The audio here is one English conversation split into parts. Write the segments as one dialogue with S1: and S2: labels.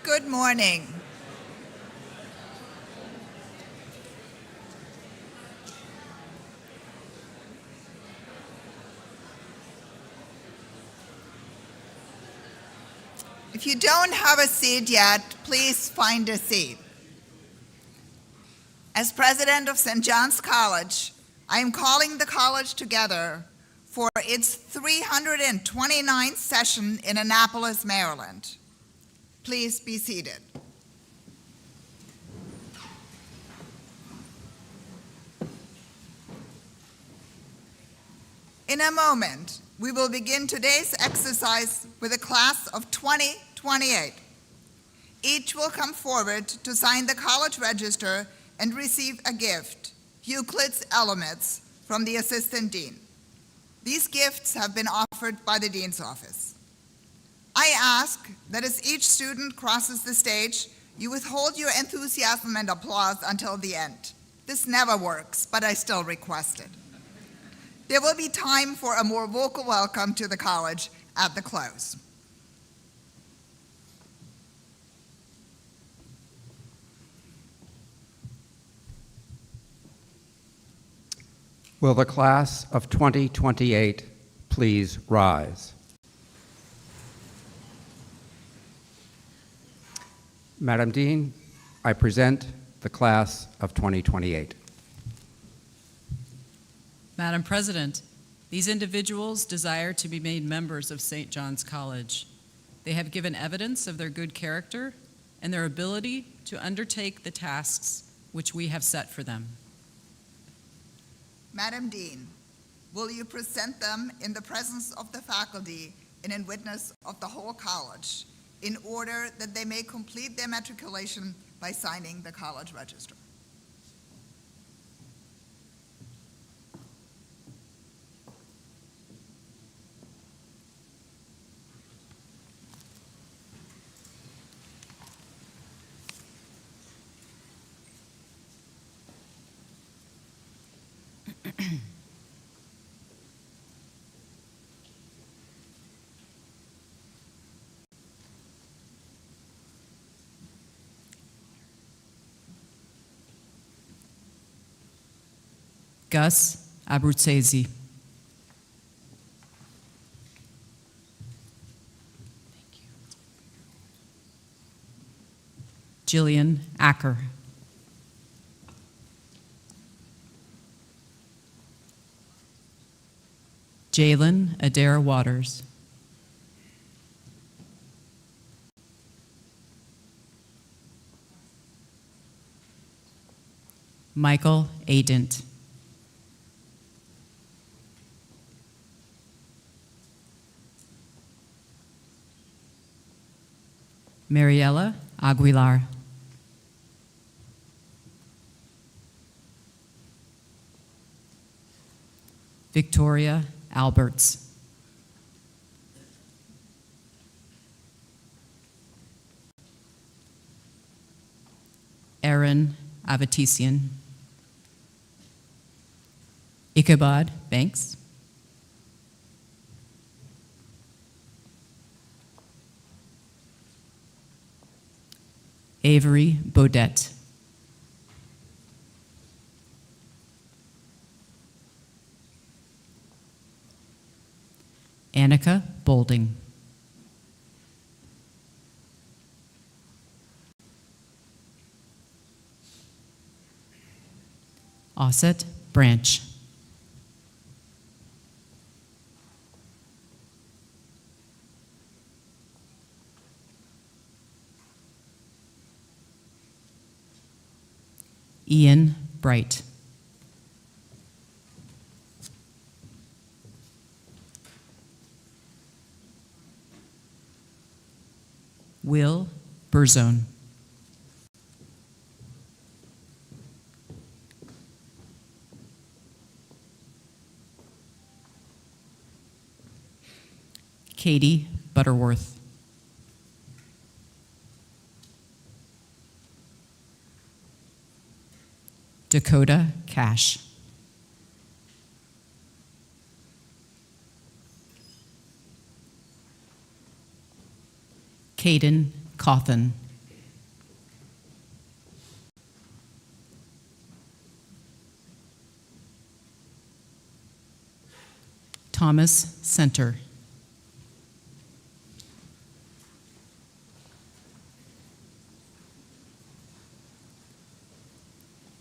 S1: Good morning. If you don't have a seat yet, please find a seat. As president of St. John's College, I am calling the college together for its 329th session in Annapolis, Maryland. Please be seated. In a moment, we will begin today's exercise with a class of 2028. Each will come forward to sign the college register and receive a gift, Euclid's Elements, from the assistant dean. These gifts have been offered by the dean's office. I ask that as each student crosses the stage, you withhold your enthusiasm and applause until the end. This never works, but I still request it. There will be time for a more vocal welcome to the college at the close.
S2: Will the class of 2028 please rise? Madam Dean, I present the class of 2028.
S3: Madam President, these individuals desire to be made members of St. John's College. They have given evidence of their good character and their ability to undertake the tasks which we have set for them.
S1: Madam Dean, will you present them in the presence of the faculty and in witness of the whole college in order that they may complete their matriculation by signing the college register?
S3: Gus Abruzzese. Jillian Acker. Jalen Adair Waters. Michael Adent. Mariela Aguilar. Victoria Alberts. Aaron Avatisian. Ichabod Banks. Avery Baudet. Annika Bolding. Osset Branch. Ian Bright. Will Burzone. Katie Butterworth. Dakota Cash. Caden Cawthon. Thomas Center.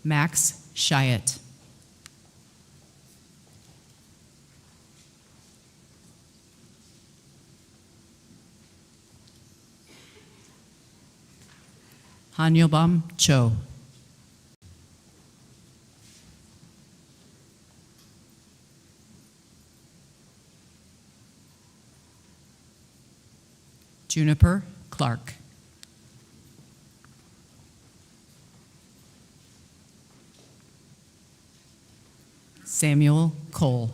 S3: Max Chiat. Hanyobam Cho. Juniper Clark. Samuel Cole.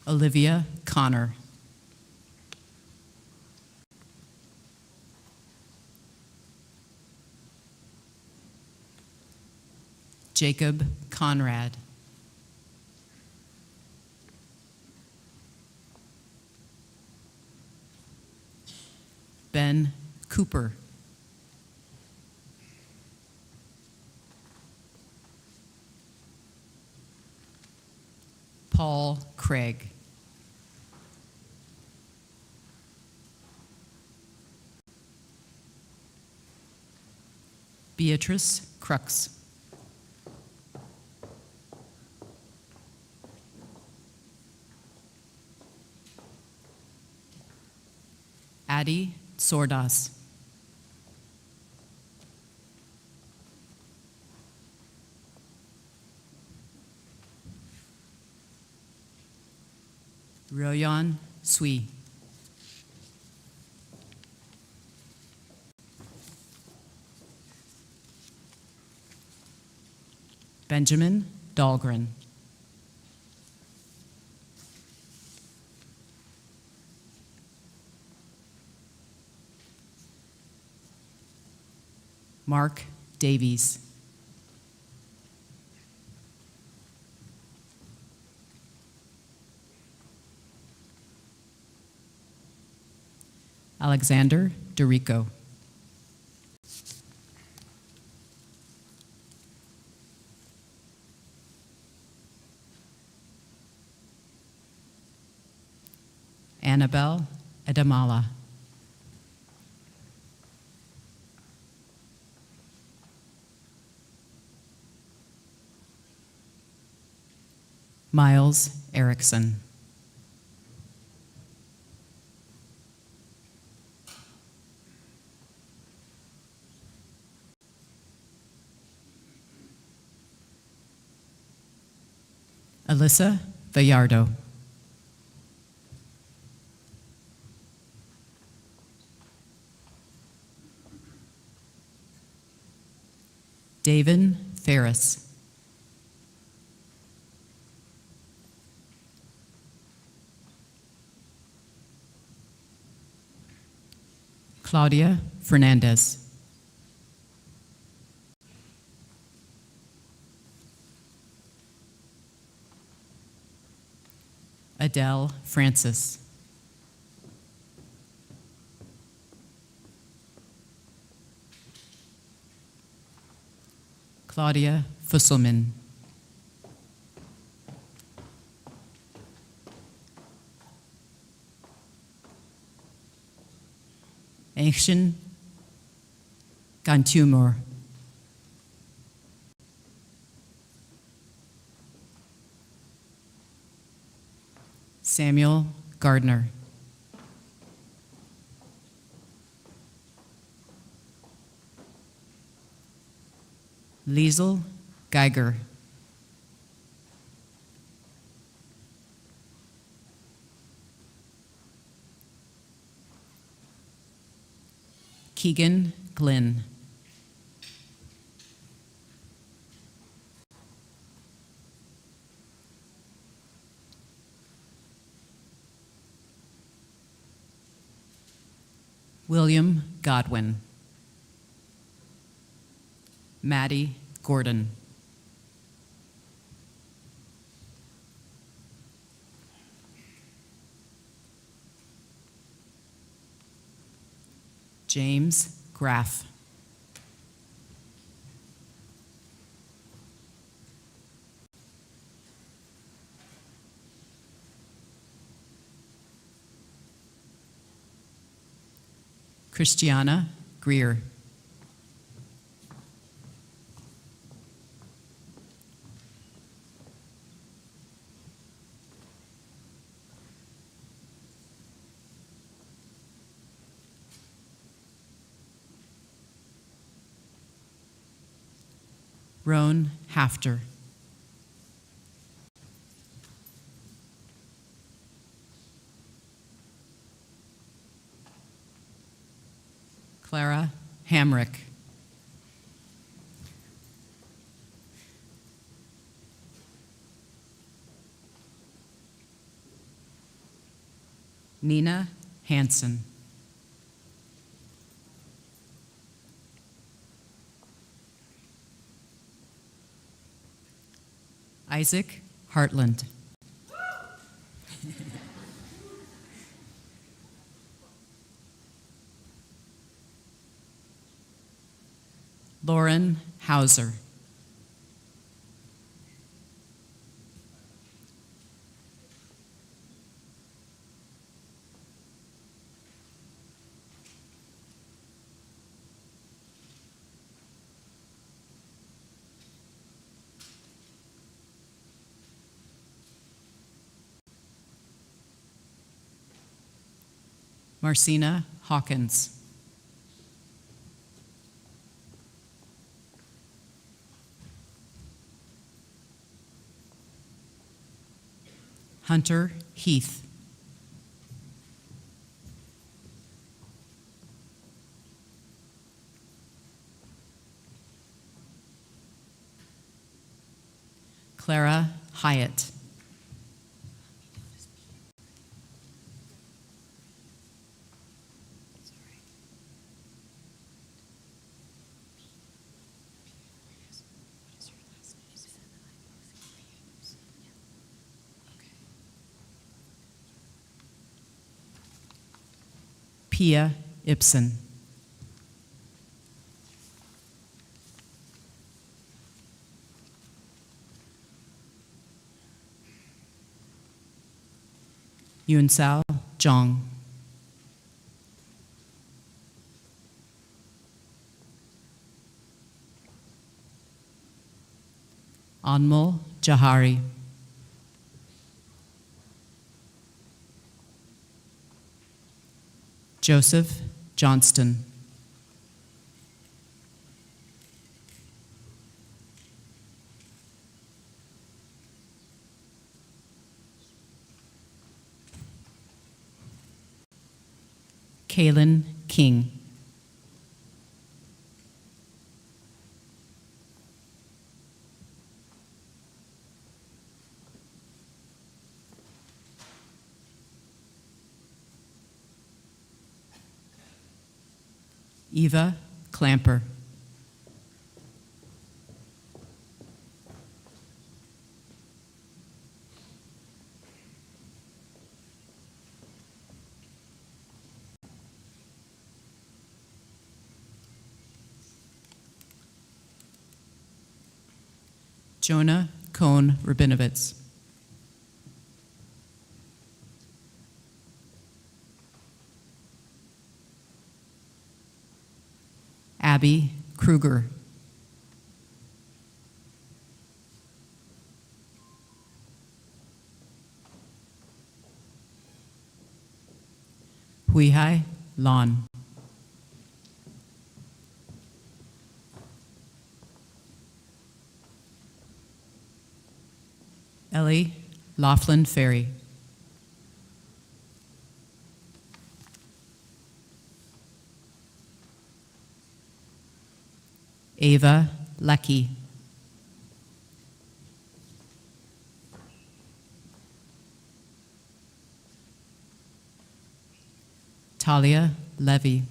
S3: Olivia Connor. Jacob Conrad. Ben Cooper. Paul Craig. Beatrice Crux. Addie Sordas. Royan Sui. Benjamin Dahlgren. Mark Davies. Alexander DeRico. Annabelle Edamala. Miles Erickson. Alyssa Vallardo. David Ferris. Claudia Fernandez. Adele Francis. Claudia Fusselman. Aishin Gantumur. Samuel Gardner. Liesel Geiger. Keegan Glynn. William Godwin. Maddie Gordon. James Graff. Christiana Greer. Roan Hafter. Clara Hamrick. Nina Hansen. Isaac Hartland. Lauren Hauser. Marcina Hawkins. Hunter Heath. Clara Hyatt. Pia Ibsen. Yunsao Zhang. Anmol Jahari. Joseph Johnston. Kaylin King. Eva Clamper. Jonah Cohn Rabinowitz. Abby Kruger. Huihai Lon. Ellie Laughlin Ferry. Ava Lecky. Talia Levy.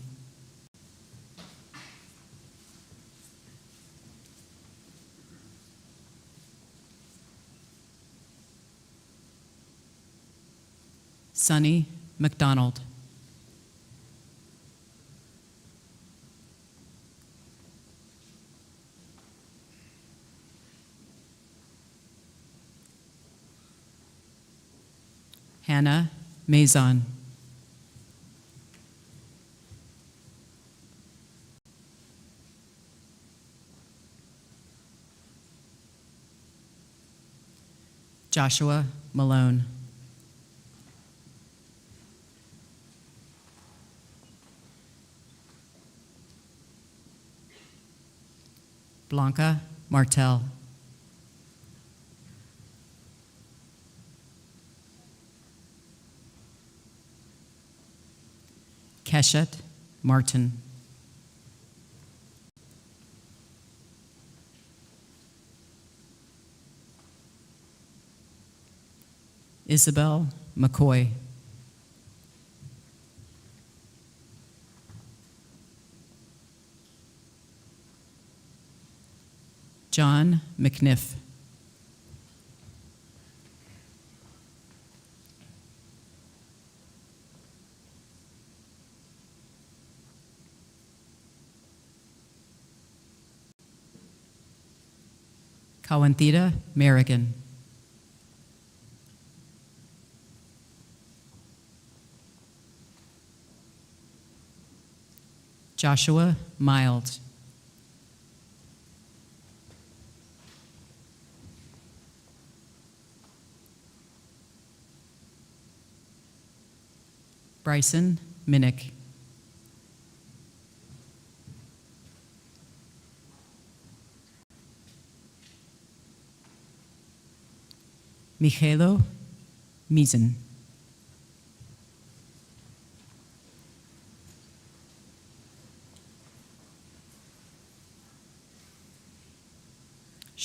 S3: Sunny McDonald. Hannah Mazon. Joshua Malone. Blanca Martel. Keshet Martin. Isabel McCoy. John McNiff. Kawantita Merrigan. Joshua Mild. Bryson Minnick. Michaelo Mizen.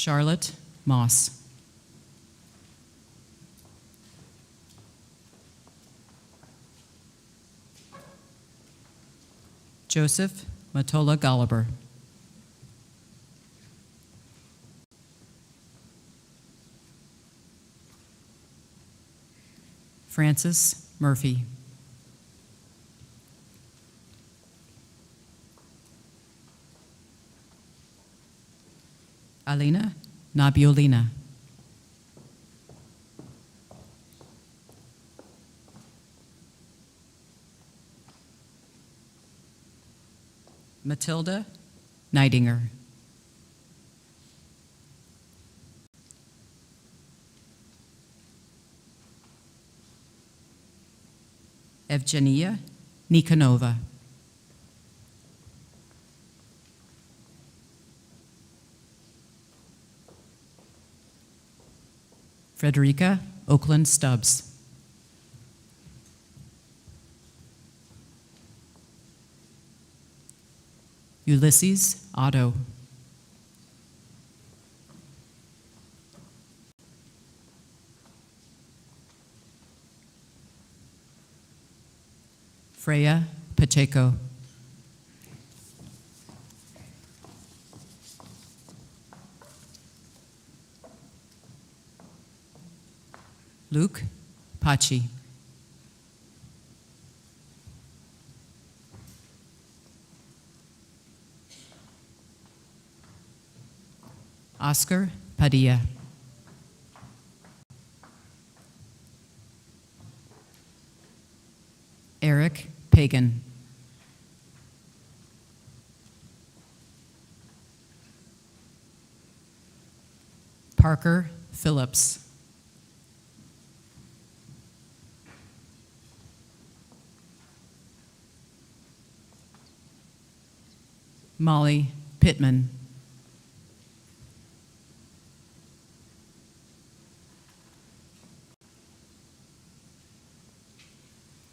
S3: Charlotte Moss. Joseph Matola Golliber. Francis Murphy. Alina Nabiolina. Matilda Neidinger. Evgenia Nikonova. Frederica Oakland Stubbs. Ulysses Otto. Freya Pacheco. Luke Pachi. Oscar Padilla. Eric Pagan. Parker Phillips. Molly Pittman.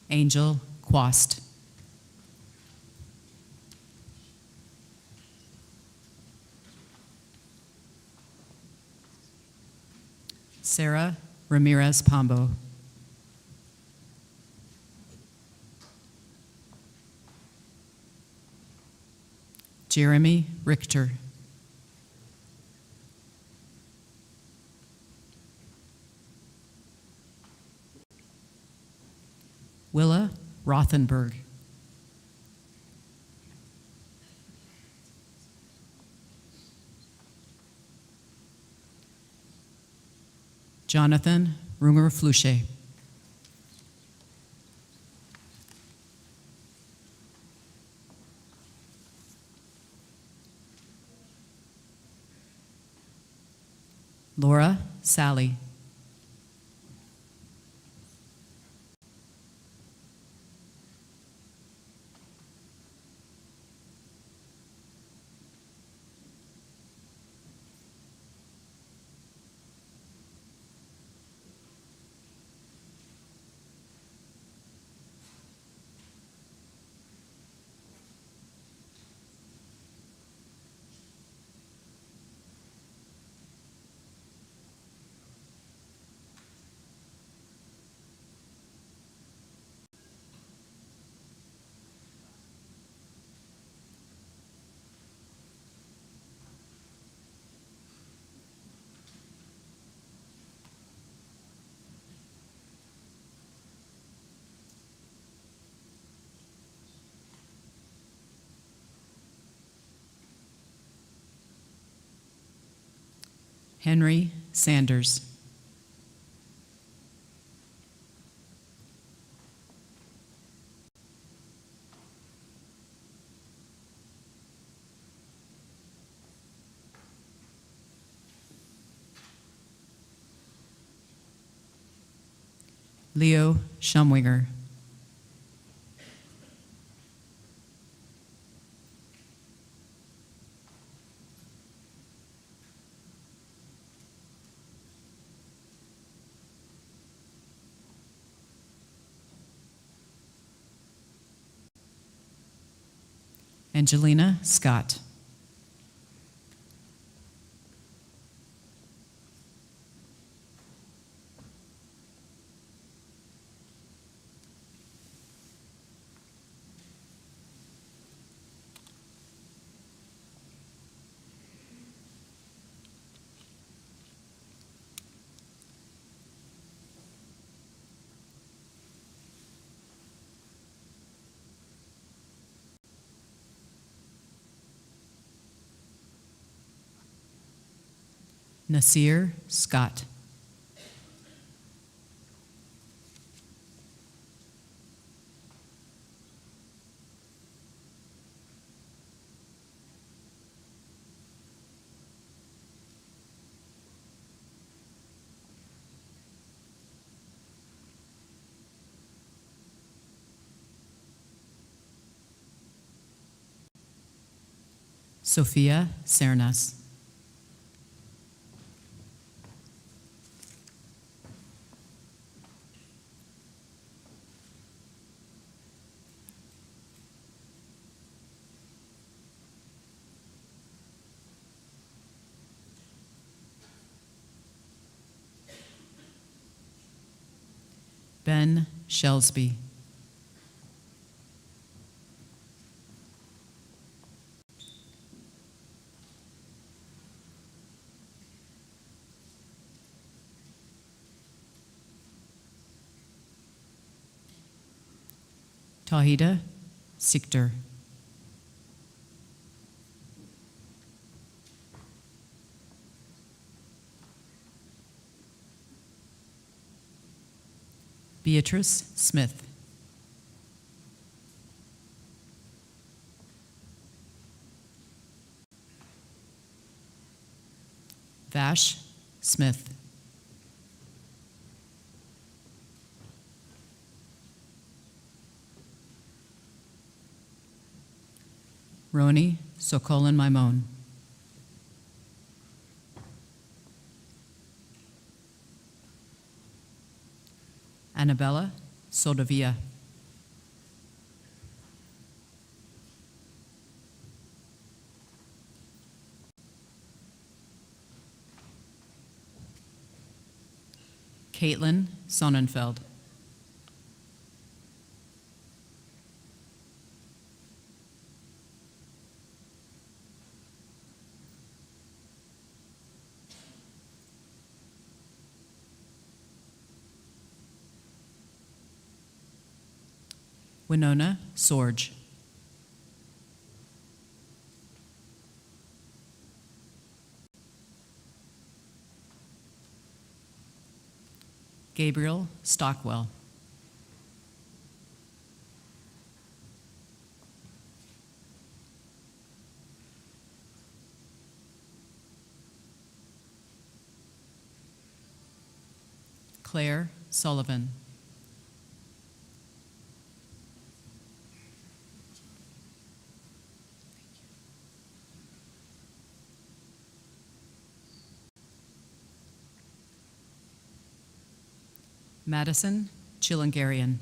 S3: Angel Quast. Sarah Ramirez Pombo. Jeremy Richter. Willa Rothenberg. Jonathan Runger Fluche. Laura Sally. Henry Sanders. Leo Shumwinger. Angelina Scott. Nasir Scott. Sophia Cernas. Ben Shelsby. Tawhida Sikder. Beatrice Smith. Vash Smith. Roni Sokolin Maimon. Annabella Sodavia. Caitlin Sonnenfeld. Winona Sorge. Gabriel Stockwell. Claire Sullivan. Madison Chilangarian.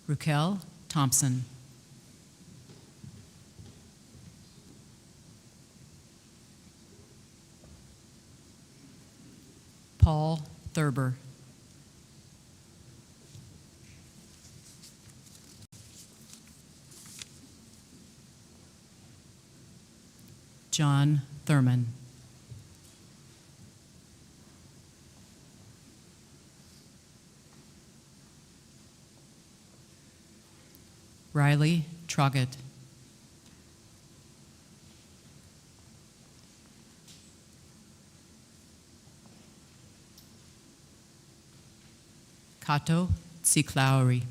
S3: Raquel Thompson. Paul Thurber. John Thurman. Riley Troggett. Kato Tsiklauri.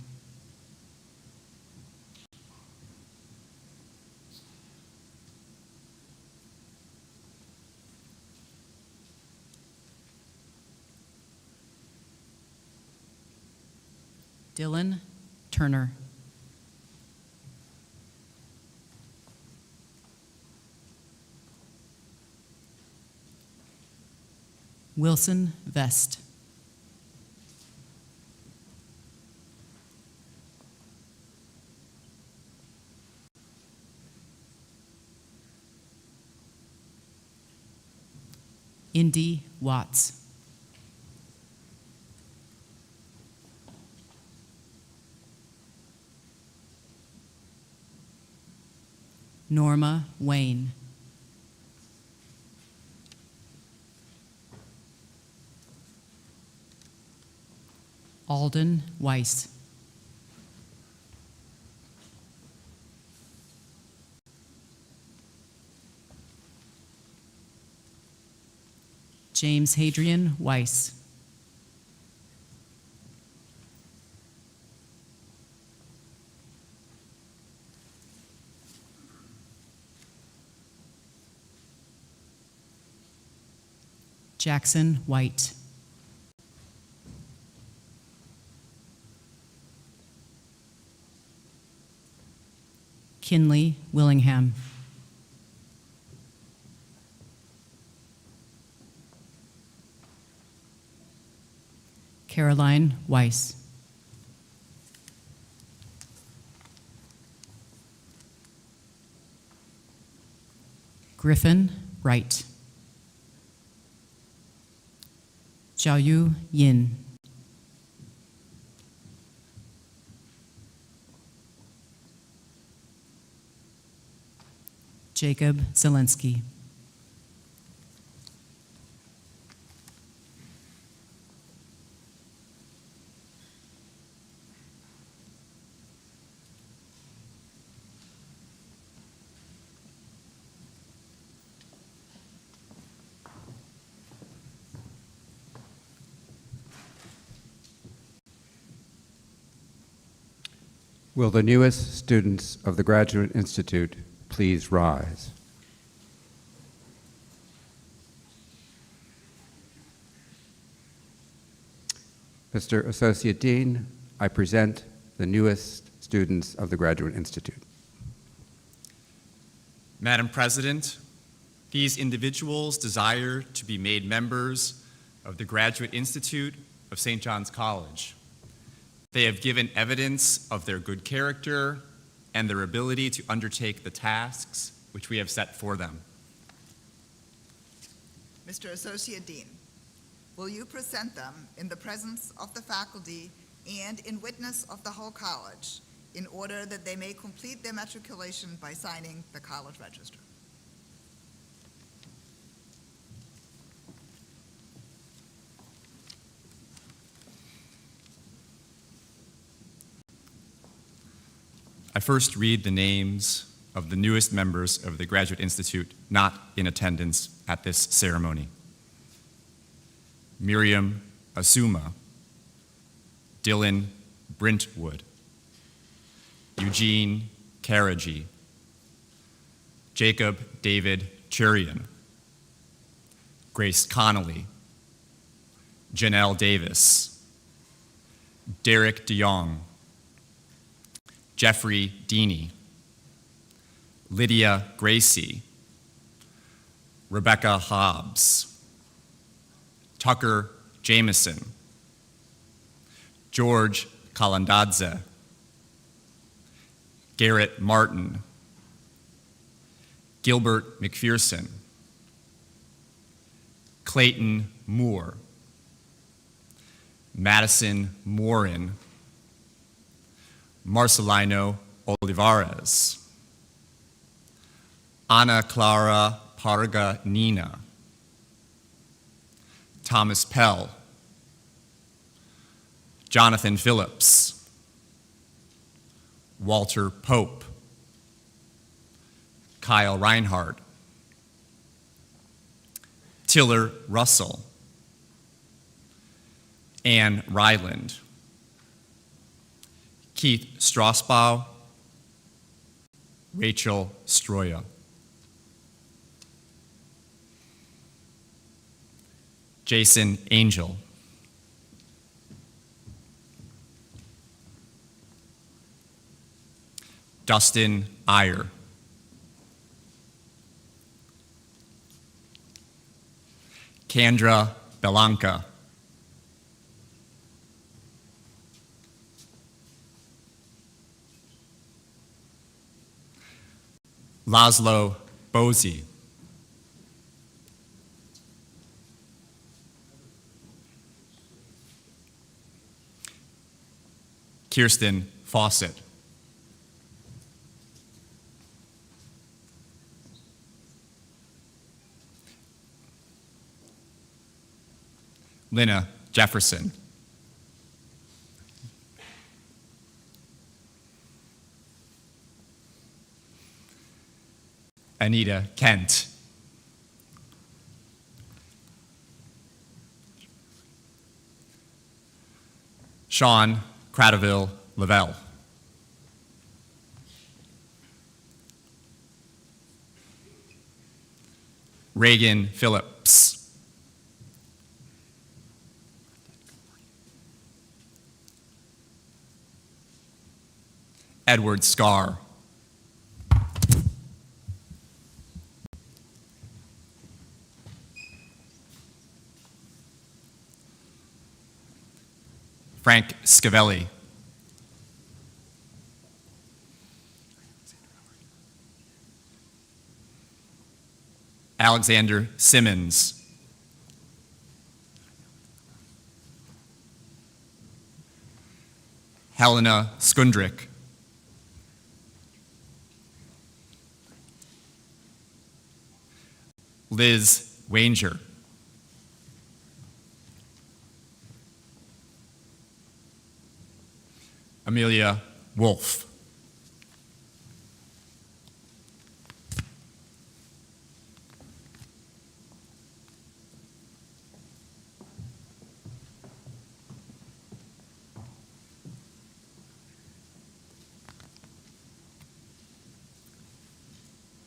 S3: Dylan Turner. Wilson Vest. Indy Watts. Norma Wayne. Alden Weiss. James Hadrian Weiss. Jackson White. Kinley Willingham. Caroline Weiss. Griffin Wright. Xiaoyu Yin. Jacob Zelensky.
S2: Will the newest students of the Graduate Institute please rise? Mr. Associate Dean, I present the newest students of the Graduate Institute.
S4: Madam President, these individuals desire to be made members of the Graduate Institute of St. John's College. They have given evidence of their good character and their ability to undertake the tasks which we have set for them.
S1: Mr. Associate Dean, will you present them in the presence of the faculty and in witness of the whole college in order that they may complete their matriculation by signing the college register?
S4: I first read the names of the newest members of the Graduate Institute not in attendance at this ceremony. Miriam Asuma, Dylan Brentwood, Eugene Karaji, Jacob David Churian, Grace Connolly, Janelle Davis, Derek DeYoung, Jeffrey Deeney, Lydia Gracie, Rebecca Hobbs, Tucker Jameson, George Kalandadze, Garrett Martin, Gilbert McPherson, Clayton Moore, Madison Morin, Marcelino Olivares, Ana Clara Parga-Nina, Thomas Pell, Jonathan Phillips, Walter Pope, Kyle Reinhardt, Tiller Russell, Anne Ryland, Keith Strasbaugh, Rachel Stroya. Jason Angel, Dustin Iyer, Kendra Blanca, Laszlo Bozy, Kirsten Fawcett, Lynna Jefferson, Anita Kent, Sean Cradaville Lavelle, Reagan Phillips, Edward Scarr, Frank Scavelli, Alexander Simmons, Helena Skundrick, Liz Wanger, Amelia Wolf,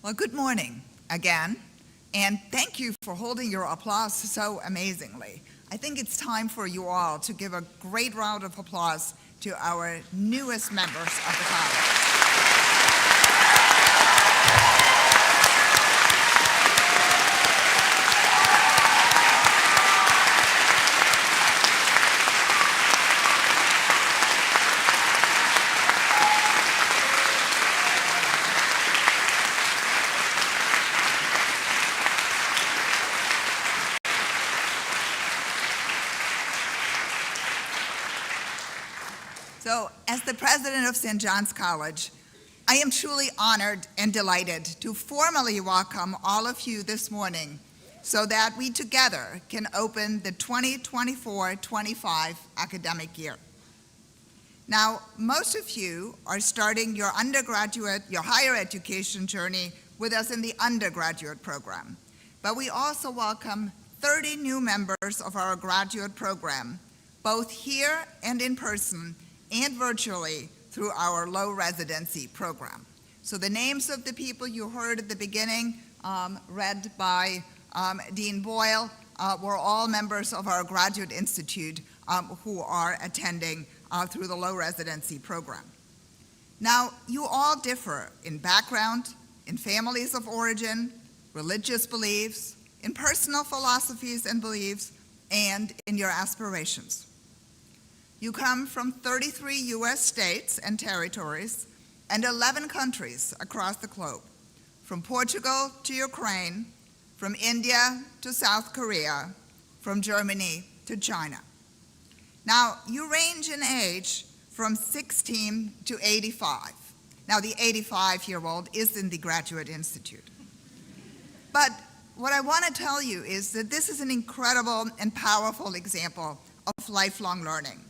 S1: Well, good morning again, and thank you for holding your applause so amazingly. I think it's time for you all to give a great round of applause to our newest members of the college. So, as the president of St. John's College, I am truly honored and delighted to formally welcome all of you this morning so that we together can open the 2024-25 academic year. Now, most of you are starting your undergraduate, your higher education journey with us in the undergraduate program, but we also welcome 30 new members of our graduate program, both here and in person, and virtually through our low residency program. So the names of the people you heard at the beginning, read by Dean Boyle, were all members of our Graduate Institute who are attending through the low residency program. Now, you all differ in background, in families of origin, religious beliefs, in personal philosophies and beliefs, and in your aspirations. You come from 33 U.S. states and territories and 11 countries across the globe, from Portugal to Ukraine, from India to South Korea, from Germany to China. Now, you range in age from 16 to 85. Now, the 85-year-old is in the Graduate Institute. But what I want to tell you is that this is an incredible and powerful example of lifelong learning.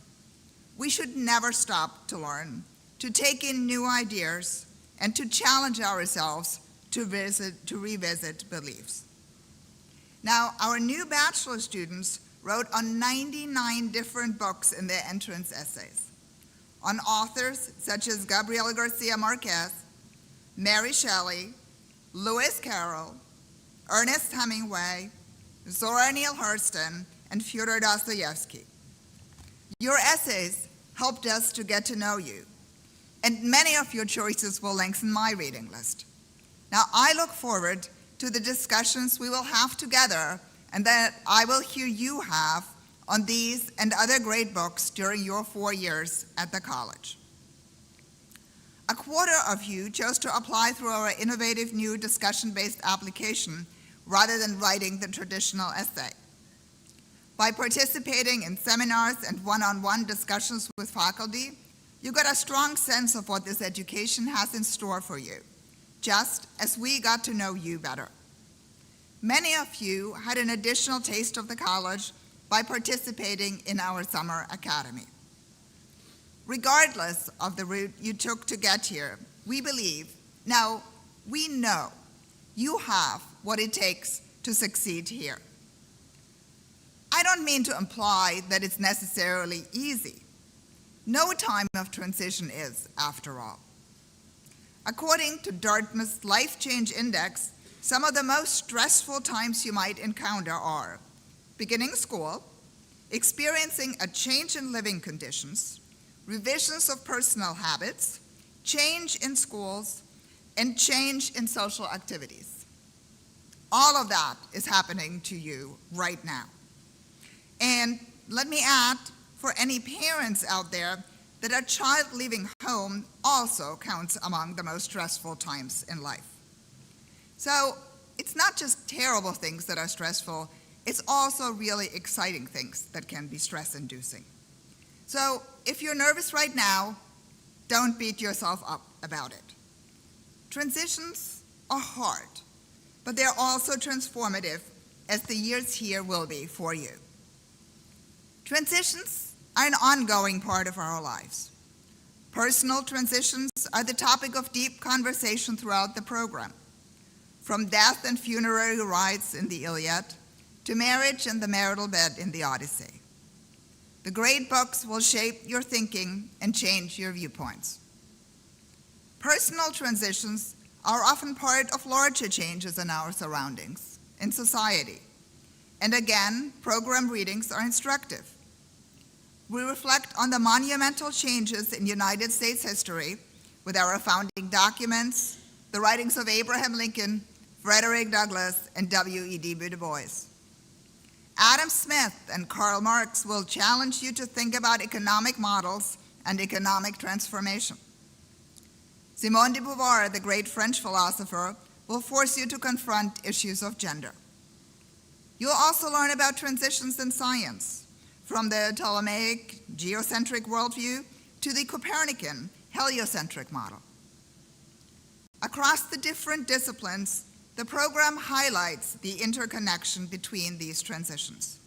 S1: We should never stop to learn, to take in new ideas, and to challenge ourselves to revisit beliefs. Now, our new bachelor students wrote on 99 different books in their entrance essays, on authors such as Gabriel Garcia Marquez, Mary Shelley, Lewis Carroll, Ernest Hemingway, Zora Neale Hurston, and Fyodor Dostoevsky. Your essays helped us to get to know you, and many of your choices will lengthen my reading list. Now, I look forward to the discussions we will have together and that I will hear you have on these and other great books during your 4 years at the college. A quarter of you chose to apply through our innovative new discussion-based application rather than writing the traditional essay. By participating in seminars and one-on-one discussions with faculty, you got a strong sense of what this education has in store for you, just as we got to know you better. Many of you had an additional taste of the college by participating in our summer academy. Regardless of the route you took to get here, we believe, no, we know, you have what it takes to succeed here. I don't mean to imply that it's necessarily easy. No time of transition is, after all. According to Dartmouth's Life Change Index, some of the most stressful times you might encounter are beginning school, experiencing a change in living conditions, revisions of personal habits, change in schools, and change in social activities. All of that is happening to you right now. And let me add, for any parents out there, that a child leaving home also counts among the most stressful times in life. So it's not just terrible things that are stressful, it's also really exciting things that can be stress-inducing. So if you're nervous right now, don't beat yourself up about it. Transitions are hard, but they're also transformative, as the years here will be for you. Transitions are an ongoing part of our lives. Personal transitions are the topic of deep conversation throughout the program, from death and funerary rites in the Iliad to marriage and the marital bed in the Odyssey. The great books will shape your thinking and change your viewpoints. Personal transitions are often part of larger changes in our surroundings, in society. And again, program readings are instructive. We reflect on the monumental changes in United States history with our founding documents, the writings of Abraham Lincoln, Frederick Douglass, and W.E.B. Du Bois. Adam Smith and Karl Marx will challenge you to think about economic models and economic transformation. Simone de Beauvoir, the great French philosopher, will force you to confront issues of gender. You'll also learn about transitions in science, from the Ptolemaic geocentric worldview to the Copernican heliocentric model. Across the different disciplines, the program highlights the interconnection between these transitions.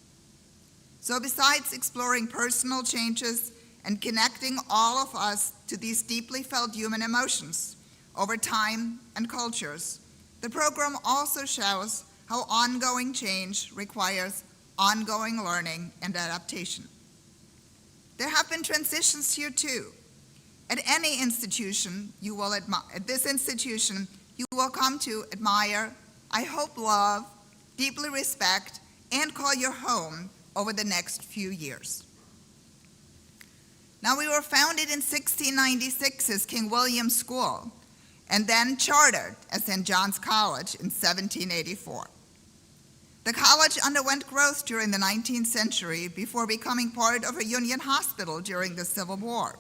S1: So besides exploring personal changes and connecting all of us to these deeply felt human emotions over time and cultures, the program also shows how ongoing change requires ongoing learning and adaptation. There have been transitions here too. At any institution you will at this institution, you will come to admire, I hope love, deeply respect, and call your home over the next few years. Now, we were founded in 1696 as King William's School, and then chartered as St. John's College in 1784. The college underwent growth during the 19th century before becoming part of a Union hospital during the Civil War.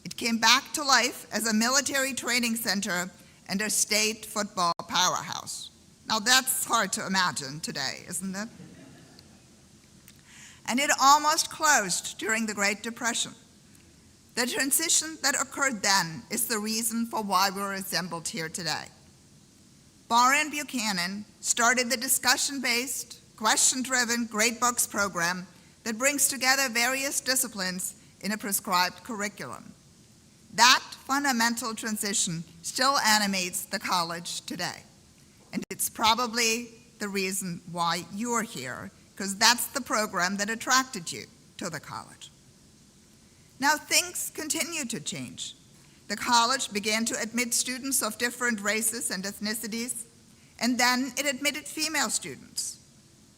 S1: It came back to life as a military training center and a state football powerhouse. Now that's hard to imagine today, isn't it? And it almost closed during the Great Depression. The transition that occurred then is the reason for why we're assembled here today. Barron Buchanan started the discussion-based, question-driven Great Books program that brings together various disciplines in a prescribed curriculum. That fundamental transition still animates the college today. And it's probably the reason why you're here, because that's the program that attracted you to the college. Now things continue to change. The college began to admit students of different races and ethnicities, and then it admitted female students.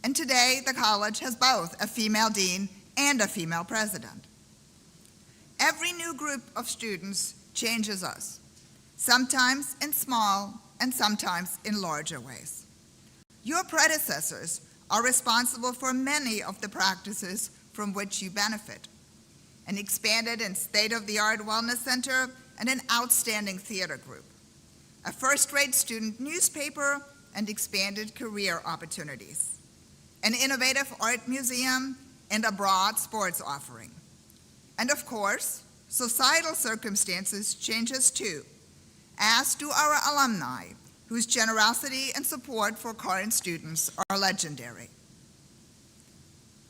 S1: And today the college has both a female dean and a female president. Every new group of students changes us, sometimes in small and sometimes in larger ways. Your predecessors are responsible for many of the practices from which you benefit: an expanded and state-of-the-art wellness center and an outstanding theater group, a first-rate student newspaper and expanded career opportunities, an innovative art museum and a broad sports offering. And of course, societal circumstances change us too, as do our alumni, whose generosity and support for current students are legendary.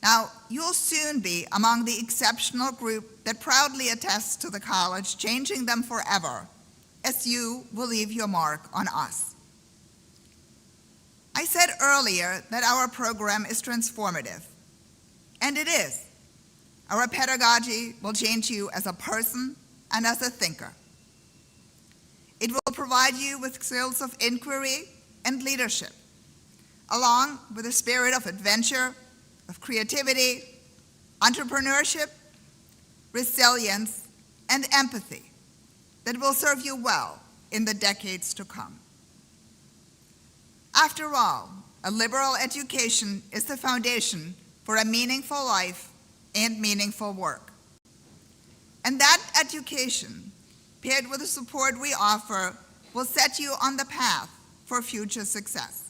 S1: Now, you'll soon be among the exceptional group that proudly attests to the college changing them forever, as you will leave your mark on us. I said earlier that our program is transformative, and it is. Our pedagogy will change you as a person and as a thinker. It will provide you with skills of inquiry and leadership, along with a spirit of adventure, of creativity, entrepreneurship, resilience, and empathy that will serve you well in the decades to come. After all, a liberal education is the foundation for a meaningful life and meaningful work. And that education, paired with the support we offer, will set you on the path for future success.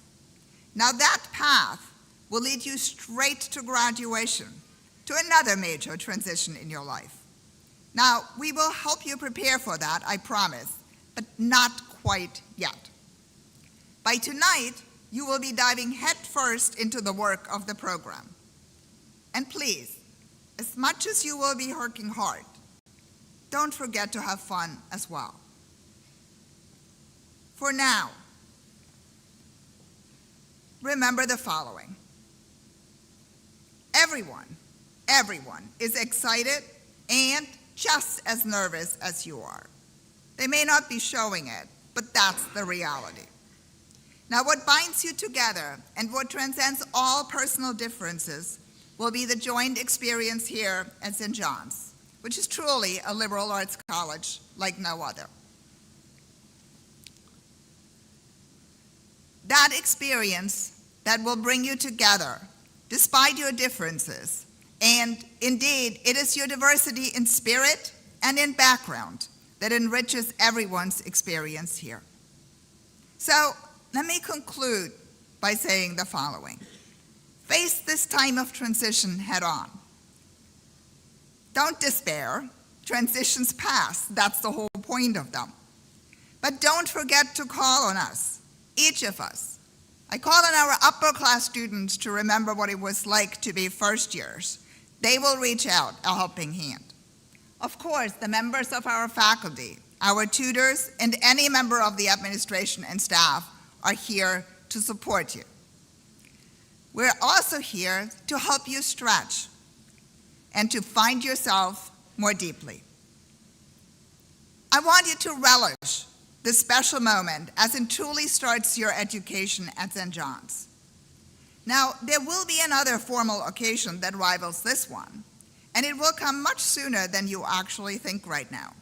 S1: Now that path will lead you straight to graduation, to another major transition in your life. Now, we will help you prepare for that, I promise, but not quite yet. By tonight, you will be diving headfirst into the work of the program. And please, as much as you will be working hard, don't forget to have fun as well. For now, remember the following. Everyone is excited and just as nervous as you are. They may not be showing it, but that's the reality. Now, what binds you together and what transcends all personal differences will be the joint experience here at St. John's, which is truly a liberal arts college like no other. That experience that will bring you together despite your differences, and indeed, it is your diversity in spirit and in background that enriches everyone's experience here. So, let me conclude by saying the following. Face this time of transition head on. Don't despair. Transitions pass. That's the whole point of them. But don't forget to call on us, each of us. I call on our upper class students to remember what it was like to be first years. They will reach out a helping hand. Of course, the members of our faculty, our tutors, and any member of the administration and staff are here to support you. We're also here to help you stretch and to find yourself more deeply. I want you to relish this special moment as it truly starts your education at St. John's. Now, there will be another formal occasion that rivals this one, and it will come much sooner than you actually think right now.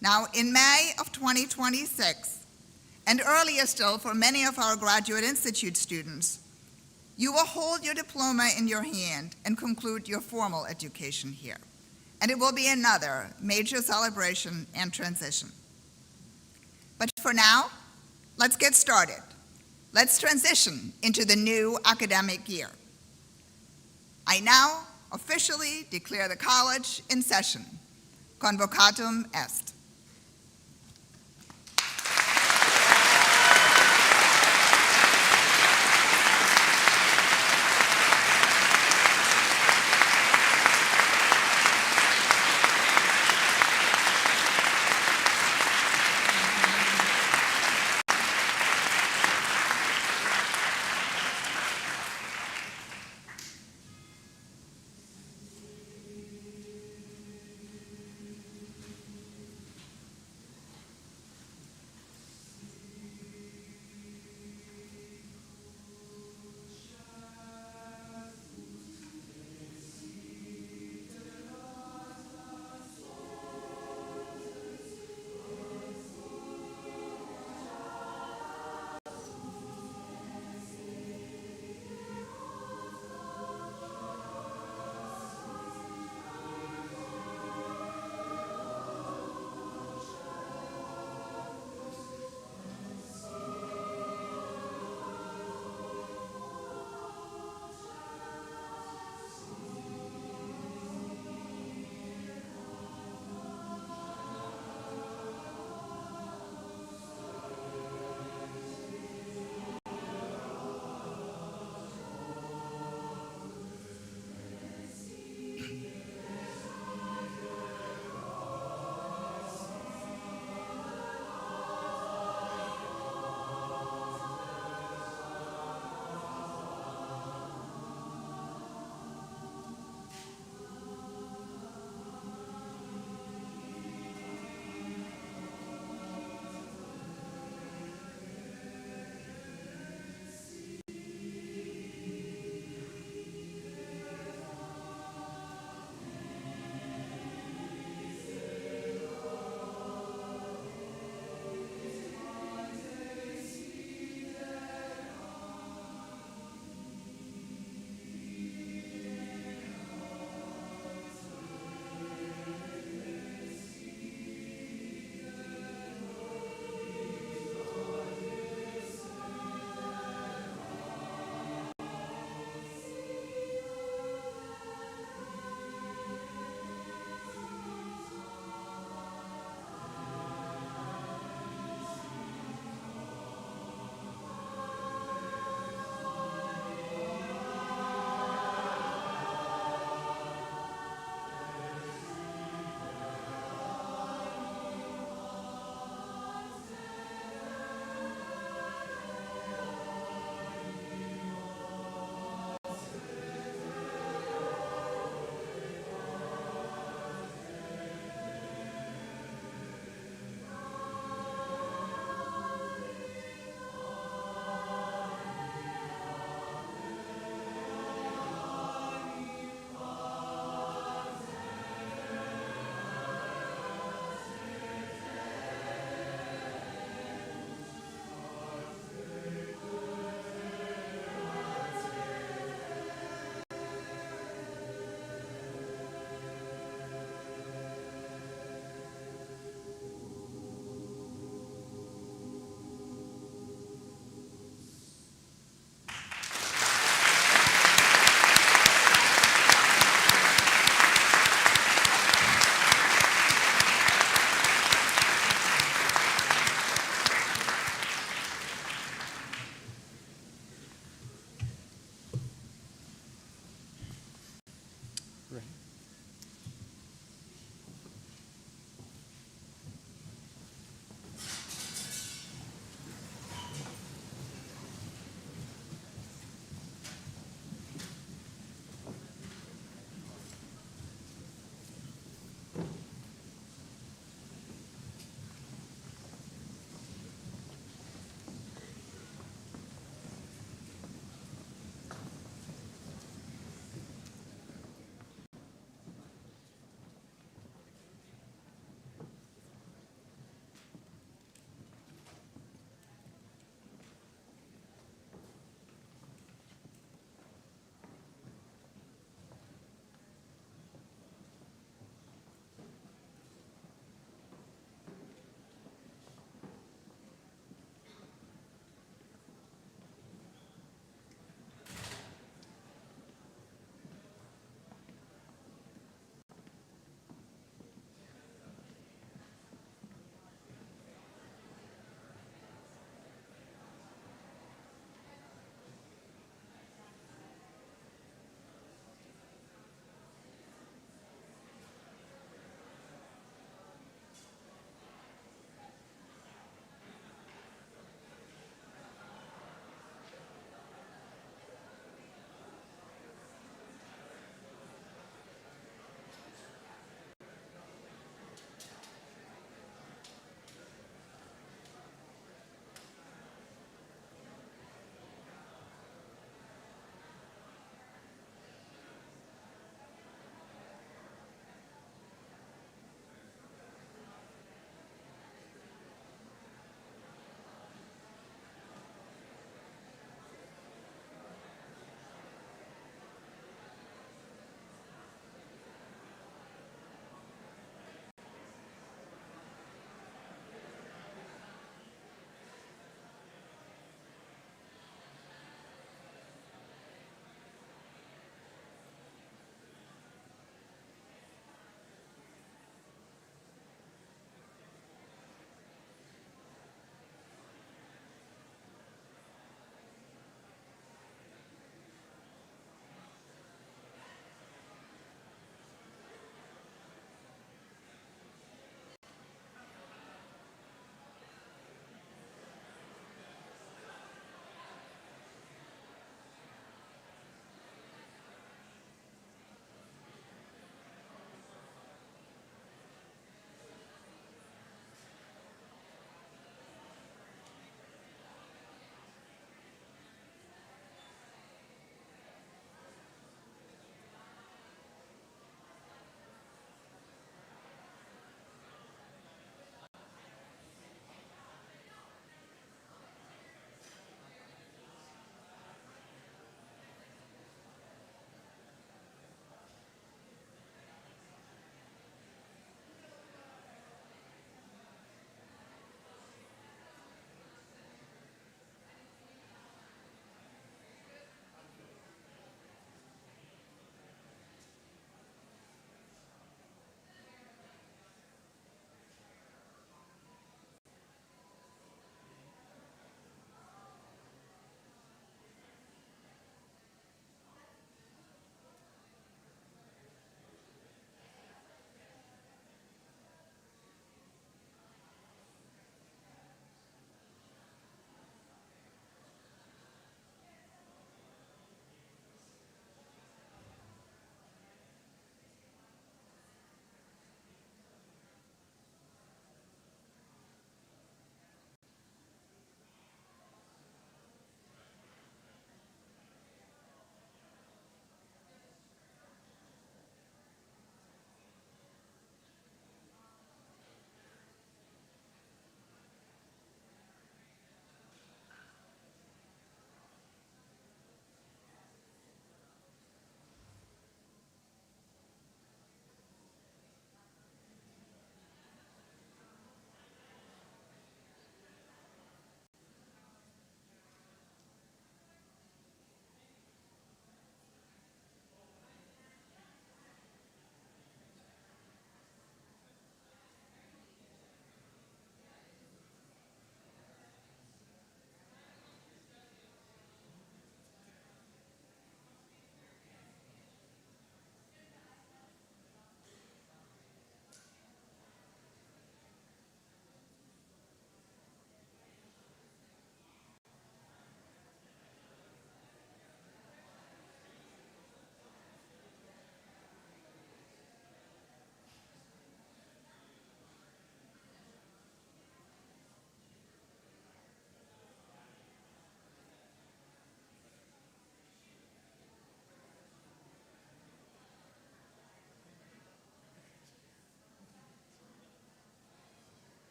S1: Now, in May of 2026, and earlier still for many of our Graduate Institute students, you will hold your diploma in your hand and conclude your formal education here. And it will be another major celebration and transition. But for now, let's get started. Let's transition into the new academic year. I now officially declare the college in session. Convocatum est.